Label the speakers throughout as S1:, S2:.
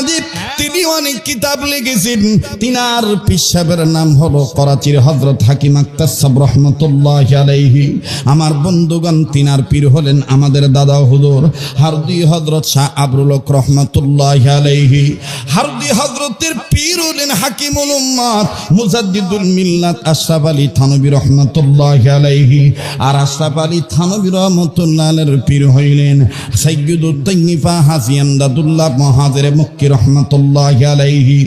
S1: বাবাজি তিনি অনেক কিতাব লিখেছেন। তিনার পীর সাহেবের নাম হলো করাচির হযরত হাকিম আক্তার সাহেব রহমাতুল্লাহি আলাইহি। আমার বন্ধুগণ, তিনার পীর হলেন আমাদের দাদা হুজুর হারদি হযরত শাহ আবরুল হক রহমাতুল্লাহি আলাইহি। হারদি হযরতের পীর হলেন হাকিমুল উম্মাত মুজাদ্দিদুল মিল্লাত আশরাফ আলী থানভী রহমাতুল্লাহি আলাইহি। আর আশরাফ আলী থানভী রহমাতুল্লাহি আলাইহির পীর হইলেন সাইয়্যিদুত তাইয়্যিফা হাজী আমদাদুল্লাহ মুহাজির মক্কি রহমাতুল্লাহি আলাইহি।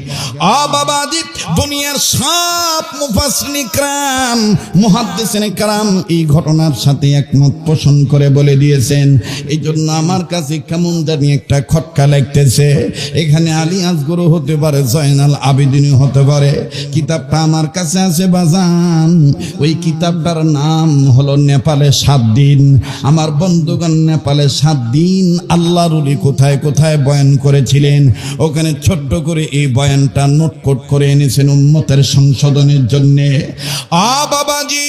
S1: বাবাজি দুনিয়ার সব মুফাসসিরিন کرام মুহাদ্দিসিন کرام এই ঘটনার সাথে একমত পোষণ করে বলে দিয়েছেন। এই জন্য আমার কাছে কেমন জানি একটা খটকা লাগতেছে। এখানে আলী আসগর হতে পারে, জয়নাল আবেদিনী হতে পারে। কিতাবটা আমার কাছে আছে বাজান, ওই কিতাবটার নাম হলো নেপালে 7 দিন। আমার বন্ধুগণ, নেপালে 7 দিন আল্লাহর ওলি কোথায় কোথায় বয়ান করেছিলেন, ওখানে ছোট্ট করে এই বয়ানটা নোটকোট করে এনেছেন উম্মতের সংশোধনের জন্যে। বাবাজি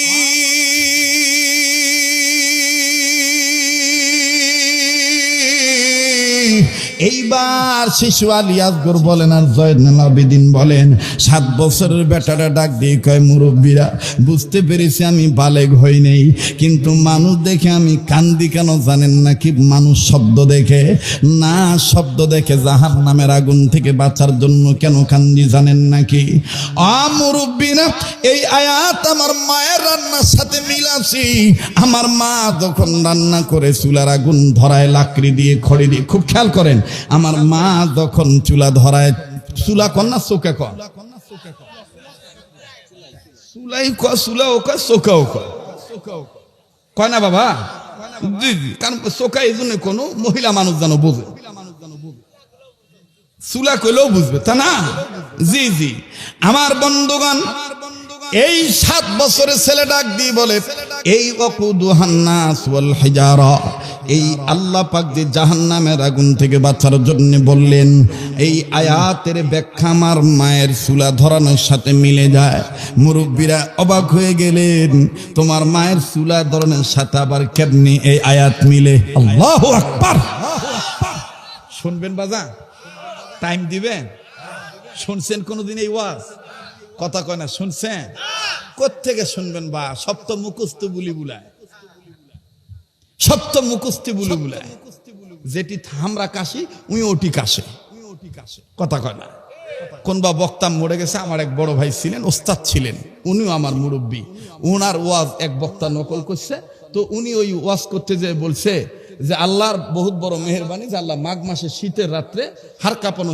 S1: এইবার শিশু আলী আসগর বলেন আর জয়নাল আবেদিন বলেন, 7 বছরের বেটাটা ডাক দিয়ে কয়, মুরব্বীরা বুঝতে পেরেছি আমি বালেগ হই নেই, কিন্তু মানুষ দেখে আমি কান্দি কেন জানেন নাকি? মানুষ শব্দ দেখে না, শব্দ দেখে জাহান্নামের আগুন থেকে বাঁচার জন্য কেন কান্দি জানেন নাকি? মুরব্বীরা এই আয়াত আমার মায়ের রান্নার সাথে মিল আছে। আমার মা যখন রান্না করে চুলার আগুন ধরায় লাকড়ি দিয়ে, খড়ি দিয়ে, খুব খেয়াল করেন, আমার মা যখন চুলা ধরায়, চুলা কন না চৌকা কন, চুলাই চুলাও কয় চৌকাও কয় না বাবা? কারণ চৌকা এই জন্য কোনো মহিলা মানুষ যেন বুঝে, চুলা কইলেও বুঝবে তা না? জি জি আমার বন্ধুগণ, এই 7 বছরের ছেলে ডাক দিয়ে বলে, এই ওয়াকুদুহান নাস ওয়াল হিজারা, এই আল্লাহ পাক যে জাহান্নামের আগুন থেকে বাঁচার জন্য বললেন, এই আয়াতের ব্যাখ্যা আমার মায়ের চুলা ধরানোর সাথে মিলে যায়। মুরব্বীরা অবাক হয়ে গেলেন, তোমার মায়ের চুলা ধরানোর সাথে আবার কেমনি এই আয়াত মিলে? আল্লাহু আকবার। শুনবেন বাজা, টাইম দিবেন? শুনছেন কোনদিন এই ওয়াজ? কথা কয় না, শুনছেন? কোত্থেকে শুনবেন বা? সপ্ত মুখস্থ বুলি বুলায়, সপ্ত মুখস্থি বুলি বুলায়, যেটি থামরা কাশি উই ওটি কাশে, কথা কয় না। কোন বা বক্তা মরে গেছে, আমার এক বড় ভাই ছিলেন, ওস্তাদ ছিলেন, উনিও আমার মুরব্বী। উনার ওয়াজ এক বক্তা নকল করছে, তো উনি ওই ওয়াজ করতে যেয়ে বলছে যে আল্লাহর বহুত বড় মেহেরবানি যে আল্লাহ মাঘ মাসে শীতের রাত্রে হাড় কাঁপানো